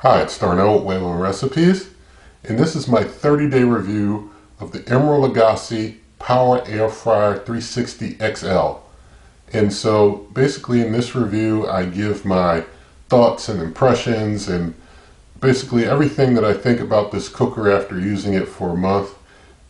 Hi, it's Darnell with Whale Recipes, and this is my 30-day review of the Emeril Lagasse Power Air Fryer 360 XL. And so basically in this review I give my thoughts and impressions and basically everything that I think about this cooker after using it for a month.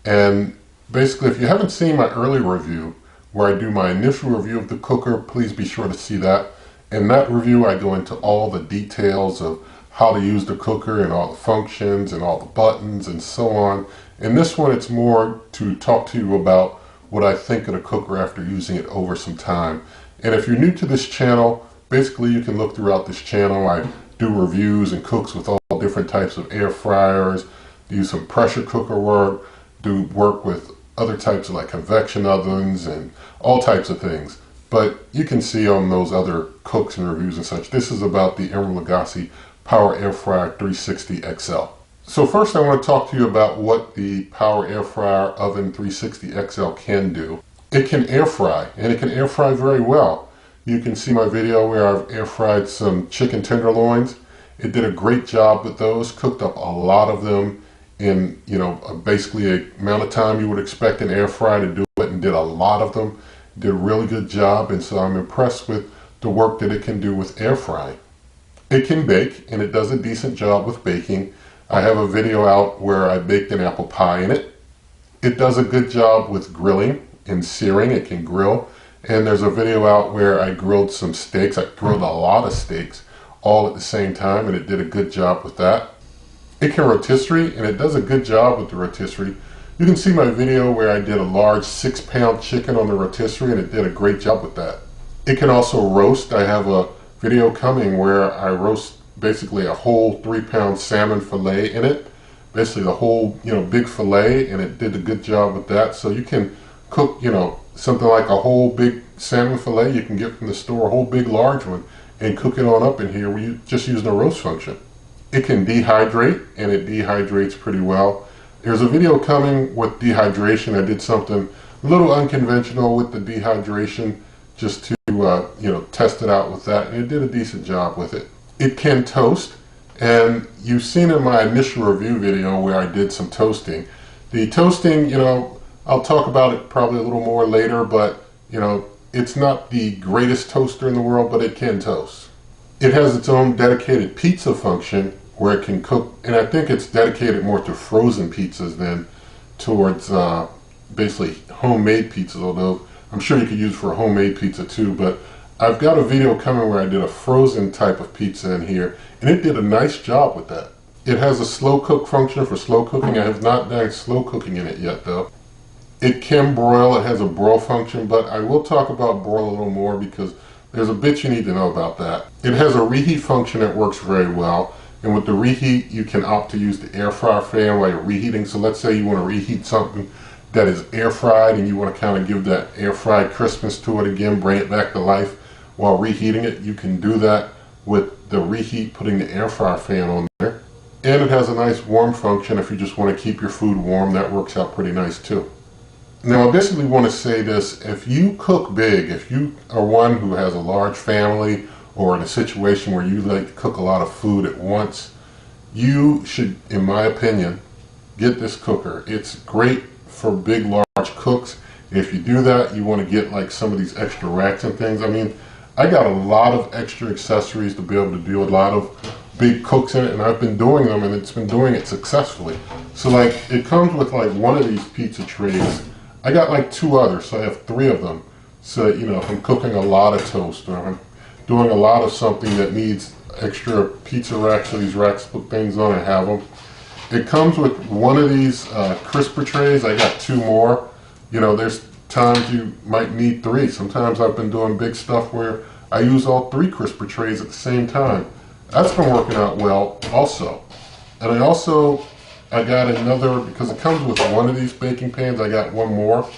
And basically if you haven't seen my early review where I do my initial review of the cooker, please be sure to see that. In that review I go into all the details of how to use the cooker and all the functions and all the buttons and so on. In this one it's more to talk to you about what I think of the cooker after using it over some time. And if you're new to this channel, basically you can look throughout this channel. I do reviews and cooks with all different types of air fryers, do some pressure cooker work, do work with other types of like convection ovens and all types of things. But you can see on those other cooks and reviews and such, this is about the Emeril Lagasse Power Air Fryer 360 XL. So first I want to talk to you about what the Power Air Fryer Oven 360 XL can do. It can air fry, and it can air fry very well. You can see my video where I've air fried some chicken tenderloins. It did a great job with those, cooked up a lot of them in, basically a amount of time you would expect an air fry to do it, and did a lot of them. Did a really good job, and so I'm impressed with the work that it can do with air frying. It can bake, and it does a decent job with baking. I have a video out where I baked an apple pie in it. It does a good job with grilling and searing. It can grill. And there's a video out where I grilled some steaks. I grilled a lot of steaks all at the same time, and it did a good job with that. It can rotisserie, and it does a good job with the rotisserie. You can see my video where I did a large 6-pound chicken on the rotisserie, and it did a great job with that. It can also roast. I have a video coming where I roast basically a whole 3-pound salmon fillet in it. Basically the whole, big fillet, and it did a good job with that. So you can cook, something like a whole big salmon fillet you can get from the store, a whole big large one, and cook it on up in here where you just using the roast function. It can dehydrate, and it dehydrates pretty well. There's a video coming with dehydration. I did something a little unconventional with the dehydration just to test it out with that, and it did a decent job with it. It can toast, and you've seen in my initial review video where I did some toasting. The toasting, I'll talk about it probably a little more later, but it's not the greatest toaster in the world, but it can toast. It has its own dedicated pizza function where it can cook, and I think it's dedicated more to frozen pizzas than towards basically homemade pizzas, although I'm sure you could use it for a homemade pizza too. But I've got a video coming where I did a frozen type of pizza in here, and it did a nice job with that. It has a slow cook function for slow cooking. I have not done slow cooking in it yet though. It can broil. It has a broil function, but I will talk about broil a little more because there's a bit you need to know about that. It has a reheat function that works very well, and with the reheat you can opt to use the air fryer fan while you're reheating. So let's say you want to reheat something that is air fried and you want to kind of give that air fried crispness to it again, bring it back to life while reheating it. You can do that with the reheat, putting the air fryer fan on there. And it has a nice warm function if you just want to keep your food warm. That works out pretty nice too. Now I basically want to say this: if you cook big, if you are one who has a large family or in a situation where you like to cook a lot of food at once, you should, in my opinion, get this cooker. It's great for big, large cooks. If you do that, you want to get like some of these extra racks and things. I mean, I got a lot of extra accessories to be able to do a lot of big cooks in it, and I've been doing them, and it's been doing it successfully. So like, it comes with like one of these pizza trays. I got like 2 others, so I have 3 of them. So, if I'm cooking a lot of toast, or I'm doing a lot of something that needs extra pizza racks, or these racks to put things on, I have them. It comes with one of these crisper trays. I got 2 more. There's times you might need 3. Sometimes I've been doing big stuff where I use all 3 crisper trays at the same time. That's been working out well also. And I got another, because it comes with one of these baking pans, I got 1 more.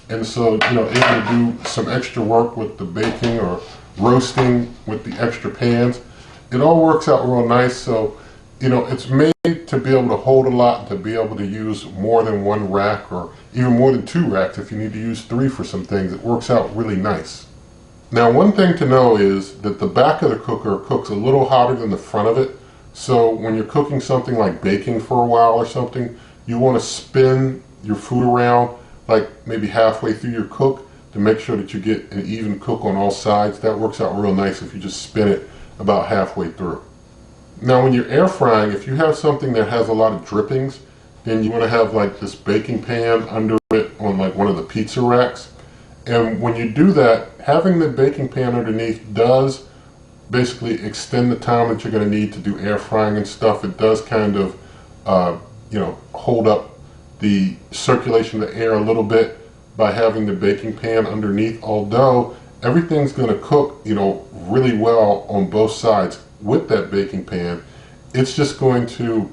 And so, able to do some extra work with the baking or roasting with the extra pans. It all works out real nice. So, it's made to be able to hold a lot and to be able to use more than 1 rack or even more than 2 racks if you need to use 3 for some things. It works out really nice. Now, one thing to know is that the back of the cooker cooks a little hotter than the front of it. So when you're cooking something like baking for a while or something, you want to spin your food around like maybe halfway through your cook to make sure that you get an even cook on all sides. That works out real nice if you just spin it about halfway through. Now when you're air frying, if you have something that has a lot of drippings, then you want to have like this baking pan under it on like one of the pizza racks. And when you do that, having the baking pan underneath does basically extend the time that you're going to need to do air frying and stuff. It does kind of, hold up the circulation of the air a little bit by having the baking pan underneath, although everything's going to cook, really well on both sides with that baking pan. It's just going to,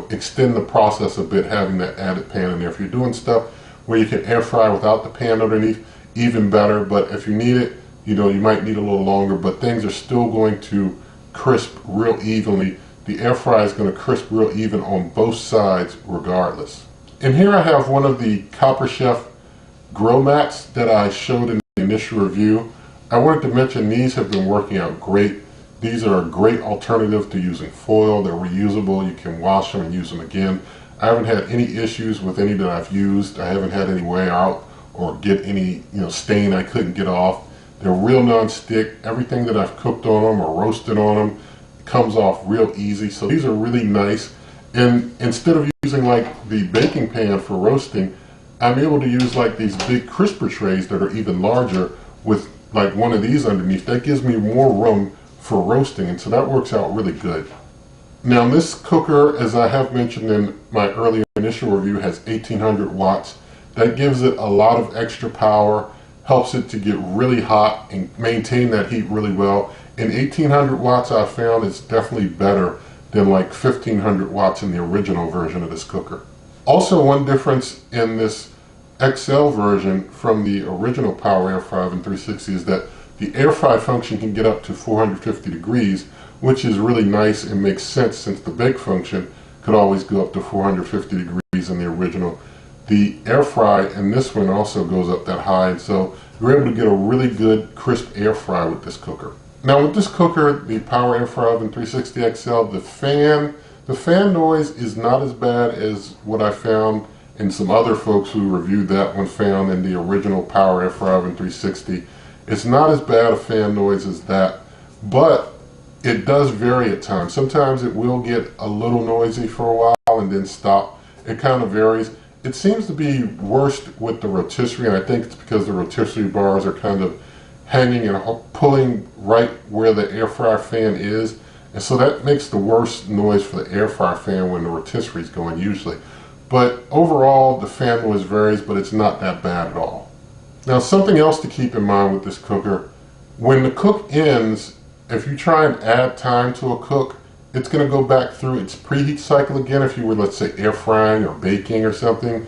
extend the process a bit having that added pan in there. If you're doing stuff where you can air fry without the pan underneath, even better. But if you need it, you might need a little longer, but things are still going to crisp real evenly. The air fryer is going to crisp real even on both sides regardless. And here I have one of the Copper Chef grill mats that I showed in the initial review. I wanted to mention these have been working out great. These are a great alternative to using foil. They're reusable. You can wash them and use them again. I haven't had any issues with any that I've used. I haven't had any wear out or get any stain I couldn't get off. They're real non-stick. Everything that I've cooked on them or roasted on them comes off real easy. So these are really nice. And instead of using like the baking pan for roasting, I'm able to use like these big crisper trays that are even larger with like one of these underneath. That gives me more room for roasting, and so that works out really good. Now this cooker, as I have mentioned in my earlier initial review, has 1800 watts. That gives it a lot of extra power, helps it to get really hot and maintain that heat really well. And 1800 watts I found is definitely better than like 1500 watts in the original version of this cooker. Also, one difference in this XL version from the original Power Air Fryer Oven 360 is that the air fry function can get up to 450 degrees, which is really nice and makes sense since the bake function could always go up to 450 degrees in the original. The air fry in this one also goes up that high, and so you're able to get a really good crisp air fry with this cooker. Now with this cooker, the Power Air Fryer Oven 360 XL, the fan noise is not as bad as what I found and some other folks who reviewed that one found in the original Power Air Fryer Oven 360. It's not as bad a fan noise as that, but it does vary at times. Sometimes it will get a little noisy for a while and then stop. It kind of varies. It seems to be worst with the rotisserie, and I think it's because the rotisserie bars are kind of hanging and pulling right where the air fryer fan is, and so that makes the worst noise for the air fryer fan when the rotisserie is going usually. But overall, the fan noise varies, but it's not that bad at all. Now, something else to keep in mind with this cooker, when the cook ends, if you try and add time to a cook, it's going to go back through its preheat cycle again. If you were, let's say, air frying or baking or something,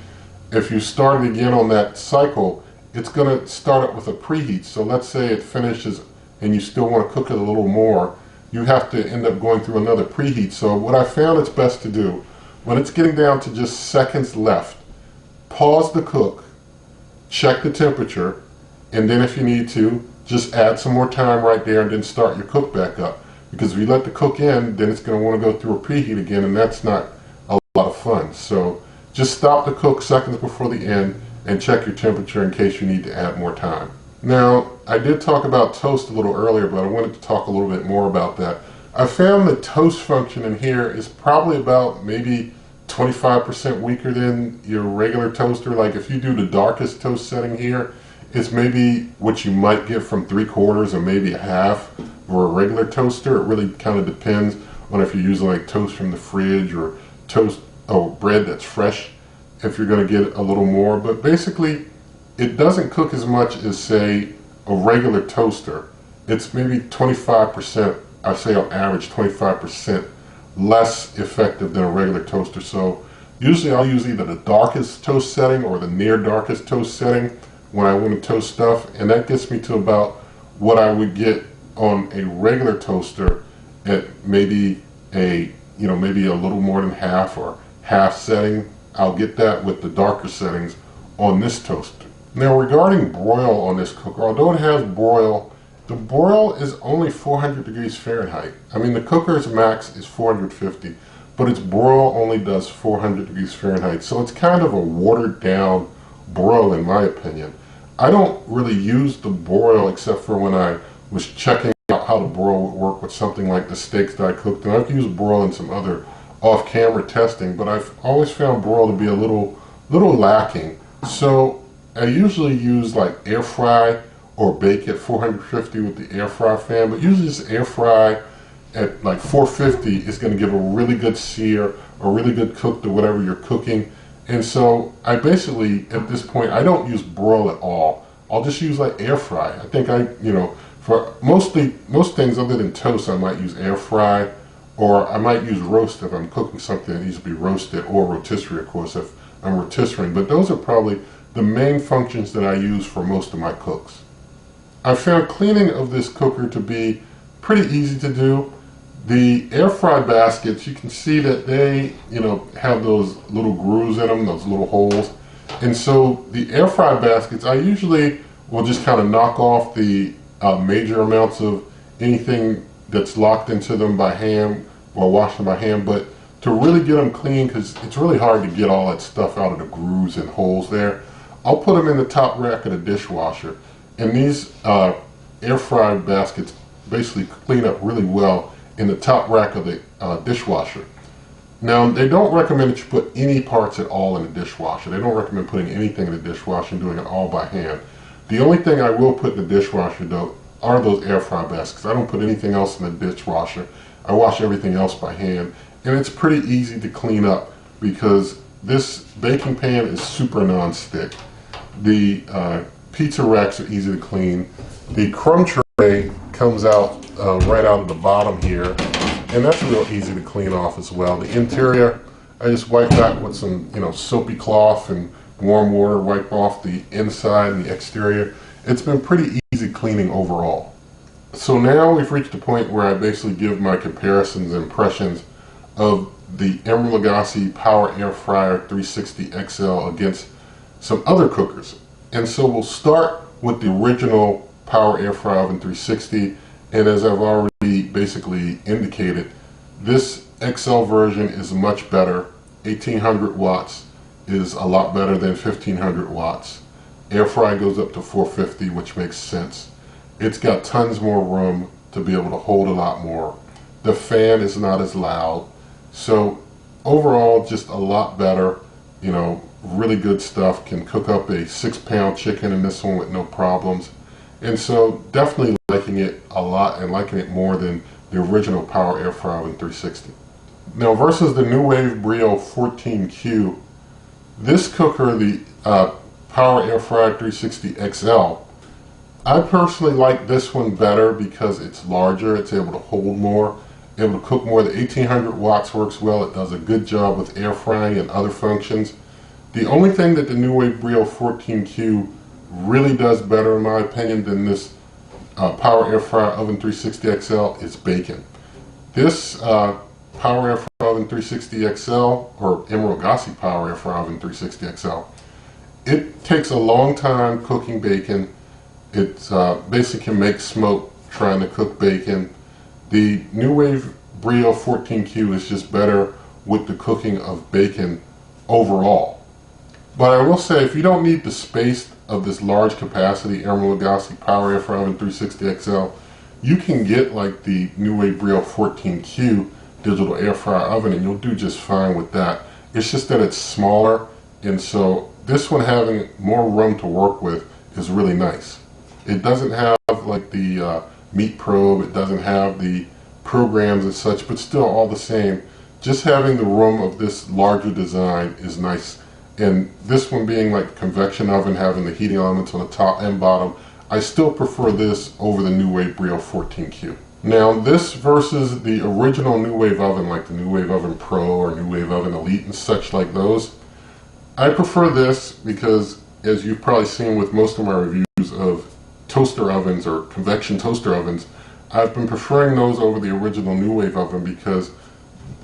if you started again on that cycle, it's going to start up with a preheat. So let's say it finishes and you still want to cook it a little more, you have to end up going through another preheat. So what I found it's best to do, when it's getting down to just seconds left, pause the cook, check the temperature, and then if you need to, just add some more time right there and then start your cook back up. Because if you let the cook in, then it's going to want to go through a preheat again, and that's not a lot of fun. So just stop the cook seconds before the end and check your temperature in case you need to add more time. Now, I did talk about toast a little earlier, but I wanted to talk a little bit more about that. I found the toast function in here is probably about maybe 25% weaker than your regular toaster. Like if you do the darkest toast setting here, it's maybe what you might get from 3/4 or maybe a half for a regular toaster. It really kind of depends on if you're using like toast from the fridge or toast bread that's fresh, if you're going to get a little more. But basically, it doesn't cook as much as, say, a regular toaster. It's maybe 25%, I say on average 25% less effective than a regular toaster. So usually I'll use either the darkest toast setting or the near darkest toast setting when I want to toast stuff, and that gets me to about what I would get on a regular toaster at maybe maybe a little more than half or half setting. I'll get that with the darker settings on this toaster. Now regarding broil on this cooker, although it has broil The broil is only 400 degrees Fahrenheit. I mean, the cooker's max is 450, but its broil only does 400 degrees Fahrenheit. So it's kind of a watered down broil in my opinion. I don't really use the broil except for when I was checking out how the broil would work with something like the steaks that I cooked. And I've used broil in some other off-camera testing, but I've always found broil to be a little lacking. So I usually use like air fry or bake at 450 with the air fry fan, but usually just air fry at like 450 is going to give a really good sear, a really good cook to whatever you're cooking. And so I basically, at this point, I don't use broil at all. I'll just use like air fry. I think for most things other than toast, I might use air fry, or I might use roast if I'm cooking something that needs to be roasted, or rotisserie, of course, if I'm rotisserie. But those are probably the main functions that I use for most of my cooks. I found cleaning of this cooker to be pretty easy to do. The air fry baskets, you can see that they, have those little grooves in them, those little holes. And so the air fry baskets, I usually will just kind of knock off the major amounts of anything that's locked into them by hand or wash them by hand. But to really get them clean, because it's really hard to get all that stuff out of the grooves and holes there, I'll put them in the top rack of the dishwasher. And these air fry baskets basically clean up really well in the top rack of the dishwasher. Now, they don't recommend that you put any parts at all in the dishwasher. They don't recommend putting anything in the dishwasher and doing it all by hand. The only thing I will put in the dishwasher, though, are those air fry baskets. I don't put anything else in the dishwasher. I wash everything else by hand. And it's pretty easy to clean up because this baking pan is super non-stick. The pizza racks are easy to clean. The crumb tray comes out right out of the bottom here, and that's real easy to clean off as well. The interior, I just wipe that with some soapy cloth and warm water, wipe off the inside and the exterior. It's been pretty easy cleaning overall. So now we've reached the point where I basically give my comparisons and impressions of the Emeril Lagasse Power Air Fryer 360 XL against some other cookers. And so we'll start with the original Power Air Fryer Oven 360, and as I've already basically indicated, this XL version is much better. 1800 watts is a lot better than 1500 watts. Air fry goes up to 450, which makes sense. It's got tons more room to be able to hold a lot more. The fan is not as loud. So overall, just a lot better. Really good stuff. Can cook up a 6-pound chicken in this one with no problems. And so definitely liking it a lot, and liking it more than the original Power Air Fryer Oven 360. Now versus the New Wave Brio 14Q, this cooker, the Power Air Fryer 360 XL, I personally like this one better because it's larger, it's able to hold more, able to cook more. The 1800 watts works well. It does a good job with air frying and other functions. The only thing that the New Wave Brio 14Q really does better, in my opinion, than this Power Air Fryer Oven 360 XL is bacon. This Power Air Fryer Oven 360 XL, or Emeril Lagasse Power Air Fryer Oven 360 XL, it takes a long time cooking bacon. It basically can make smoke trying to cook bacon. The New Wave Brio 14Q is just better with the cooking of bacon overall. But I will say, if you don't need the space of this large capacity Emeril Lagasse Power Air Fryer Oven 360 XL, you can get like the New Wave Brio 14Q digital air fryer oven, and you'll do just fine with that. It's just that it's smaller, and so this one having more room to work with is really nice. It doesn't have like the meat probe, it doesn't have the programs and such, but still all the same, just having the room of this larger design is nice. And this one being like a convection oven, having the heating elements on the top and bottom, I still prefer this over the New Wave Brio 14Q. Now this versus the original New Wave oven, like the New Wave Oven Pro or New Wave Oven Elite and such like those, I prefer this because, as you've probably seen with most of my reviews of toaster ovens or convection toaster ovens, I've been preferring those over the original New Wave oven because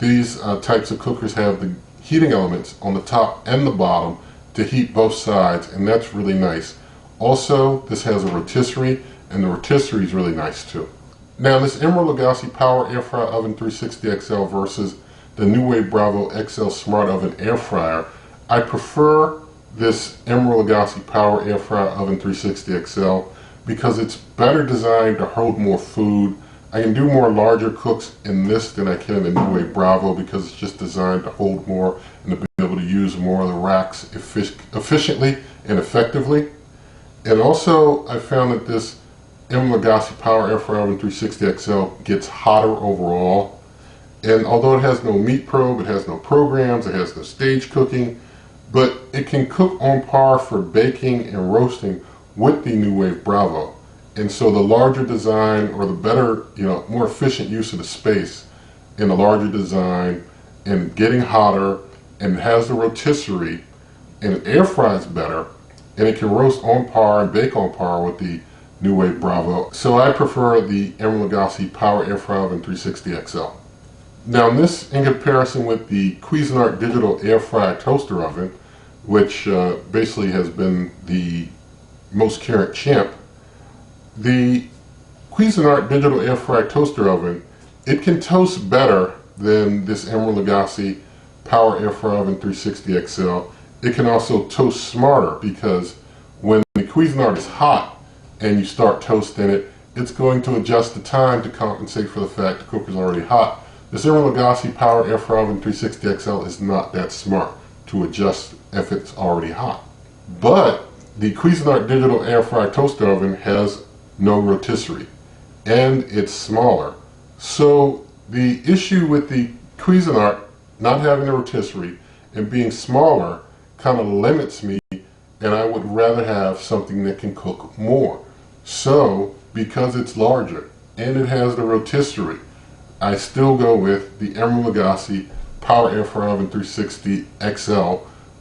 these types of cookers have the heating elements on the top and the bottom to heat both sides, and that's really nice. Also, this has a rotisserie, and the rotisserie is really nice too. Now this Emeril Lagasse Power Air Fryer Oven 360 XL versus the New Wave Bravo XL Smart Oven Air Fryer, I prefer this Emeril Lagasse Power Air Fryer Oven 360 XL because it's better designed to hold more food. I can do more larger cooks in this than I can in the New Wave Bravo because it's just designed to hold more and to be able to use more of the racks efficiently and effectively. And also I found that this Emeril Lagasse Power Air Fryer Oven 360 XL gets hotter overall. And although it has no meat probe, it has no programs, it has no stage cooking, but it can cook on par for baking and roasting with the New Wave Bravo. And so the larger design, or the better, more efficient use of the space in the larger design and getting hotter, and it has the rotisserie, and it air fries better, and it can roast on par and bake on par with the New Wave Bravo. So I prefer the Emeril Lagasse Power Air Fryer Oven 360 XL. Now this, in comparison with the Cuisinart Digital Air Fryer Toaster Oven, which basically has been the most current champ, the Cuisinart Digital Air Fryer Toaster Oven, it can toast better than this Emeril Lagasse Power Air Fryer Oven 360 XL. It can also toast smarter because when the Cuisinart is hot and you start toasting it, it's going to adjust the time to compensate for the fact the cooker's already hot. This Emeril Lagasse Power Air Fryer Oven 360 XL is not that smart to adjust if it's already hot. But the Cuisinart Digital Air Fryer Toaster Oven has no rotisserie, and it's smaller. So the issue with the Cuisinart not having a rotisserie and being smaller kind of limits me, and I would rather have something that can cook more. So because it's larger and it has the rotisserie, I still go with the Emeril Lagasse Power Air Fryer Oven 360 XL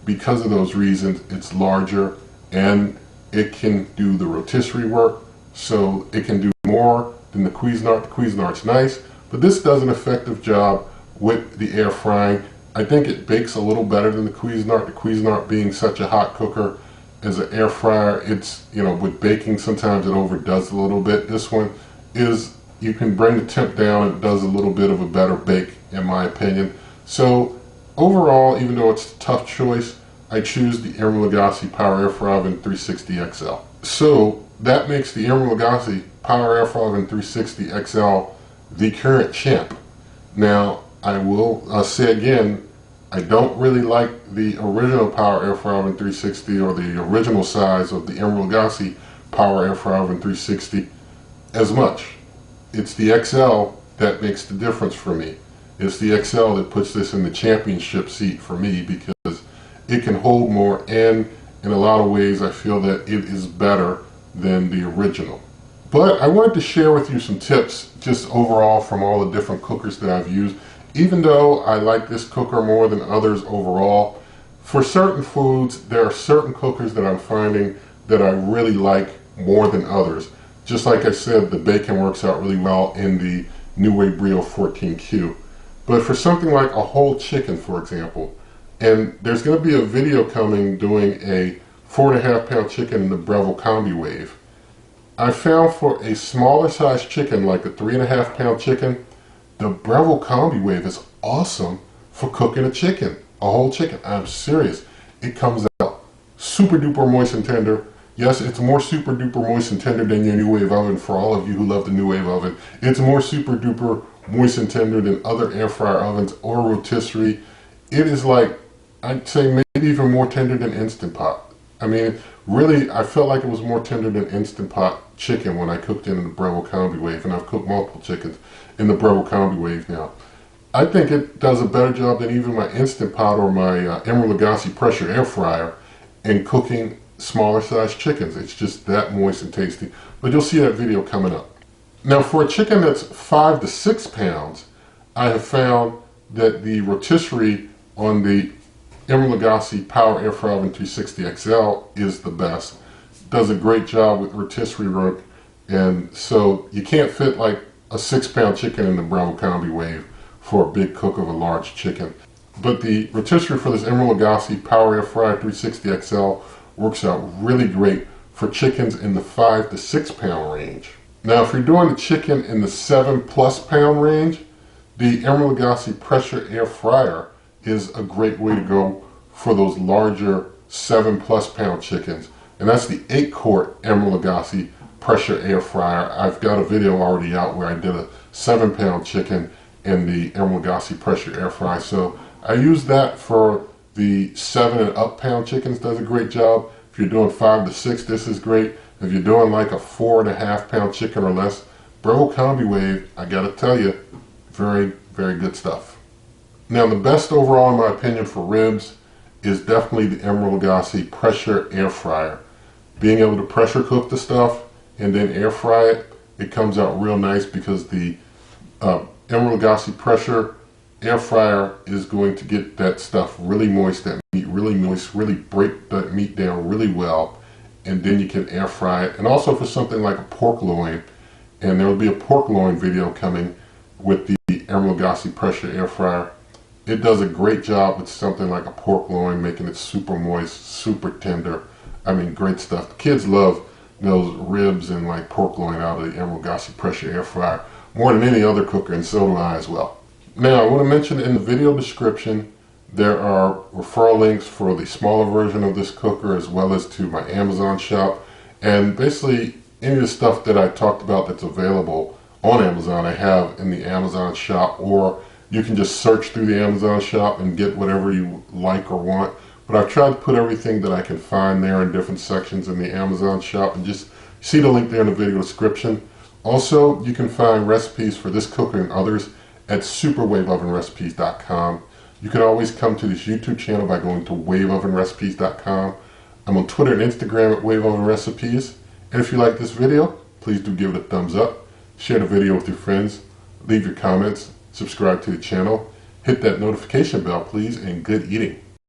because of those reasons. It's larger and it can do the rotisserie work, so it can do more than the Cuisinart. The Cuisinart's nice, but this does an effective job with the air frying. I think it bakes a little better than the Cuisinart. The Cuisinart being such a hot cooker, as an air fryer, it's, with baking sometimes it overdoes a little bit. This one is, you can bring the temp down, it does a little bit of a better bake in my opinion. So overall, even though it's a tough choice, I choose the Emeril Lagasse Power Air Fryer Oven 360 XL. So that makes the Emeril Lagasse Power Air Fryer Oven 360 XL the current champ. Now, I will say again, I don't really like the original Power Air Fryer Oven 360 or the original size of the Emeril Lagasse Power Air Fryer Oven 360 as much. It's the XL that makes the difference for me. It's the XL that puts this in the championship seat for me because it can hold more, and in a lot of ways I feel that it is better than the original. But I wanted to share with you some tips just overall from all the different cookers that I've used. Even though I like this cooker more than others overall, for certain foods there are certain cookers that I'm finding that I really like more than others. Just like I said, the bacon works out really well in the New Wave Brio 14Q. But for something like a whole chicken, for example, and there's going to be a video coming doing a 4.5 pound chicken in the Breville Combi Wave. I found for a smaller size chicken, like a 3.5 pound chicken, the Breville Combi Wave is awesome for cooking a chicken, a whole chicken. I'm serious. It comes out super duper moist and tender. Yes, it's more super duper moist and tender than your New Wave oven. For all of you who love the New Wave oven, it's more super duper moist and tender than other air fryer ovens or rotisserie. It is like, I'd say maybe even more tender than Instant Pot. I mean, really, I felt like it was more tender than Instant Pot chicken when I cooked it in the Breville Combi Wave, and I've cooked multiple chickens in the Breville Combi Wave now. I think it does a better job than even my Instant Pot or my Emeril Lagasse pressure air fryer in cooking smaller sized chickens. It's just that moist and tasty. But you'll see that video coming up. Now for a chicken that's 5 to 6 pounds, I have found that the rotisserie on the Emeril Lagasse Power Air Fryer Oven 360 XL is the best. Does a great job with rotisserie work, and so you can't fit like a 6 pound chicken in the Breville Combi Wave for a big cook of a large chicken. But the rotisserie for this Emeril Lagasse Power Air Fryer 360 XL works out really great for chickens in the 5 to 6 pound range. Now, if you're doing the chicken in the 7+ pound range, the Emeril Lagasse pressure air fryer is a great way to go for those larger 7+ pound chickens. And that's the 8-quart Emeril Lagasse pressure air fryer. I've got a video already out where I did a 7-pound chicken in the Emeril Lagasse pressure air fryer. So I use that for the 7 and up pound chickens, does a great job. If you're doing 5 to 6, this is great. If you're doing like a 4.5 pound chicken or less, Breville Combi Wave, I gotta tell you, very, very good stuff. Now, the best overall, in my opinion, for ribs is definitely the Emeril Lagasse pressure air fryer. Being able to pressure cook the stuff and then air fry it, it comes out real nice because the Emeril Lagasse pressure air fryer is going to get that stuff really moist, that meat really moist, really break that meat down really well, and then you can air fry it. And also for something like a pork loin, and there will be a pork loin video coming with the Emeril Lagasse pressure air fryer. It does a great job with something like a pork loin, making it super moist, super tender. I mean, great stuff. The kids love those ribs and like pork loin out of the Emeril Lagasse pressure air fryer more than any other cooker, and so do I as well. Now, I want to mention in the video description, there are referral links for the smaller version of this cooker as well as to my Amazon shop. And basically, any of the stuff that I talked about that's available on Amazon, I have in the Amazon shop, or you can just search through the Amazon shop and get whatever you like or want. But I've tried to put everything that I can find there in different sections in the Amazon shop, and just see the link there in the video description. Also, you can find recipes for this cooker and others at superwaveovenrecipes.com. You can always come to this YouTube channel by going to waveovenrecipes.com. I'm on Twitter and Instagram at waveovenrecipes. And if you like this video, please do give it a thumbs up, share the video with your friends, leave your comments, subscribe to the channel, hit that notification bell please, and good eating.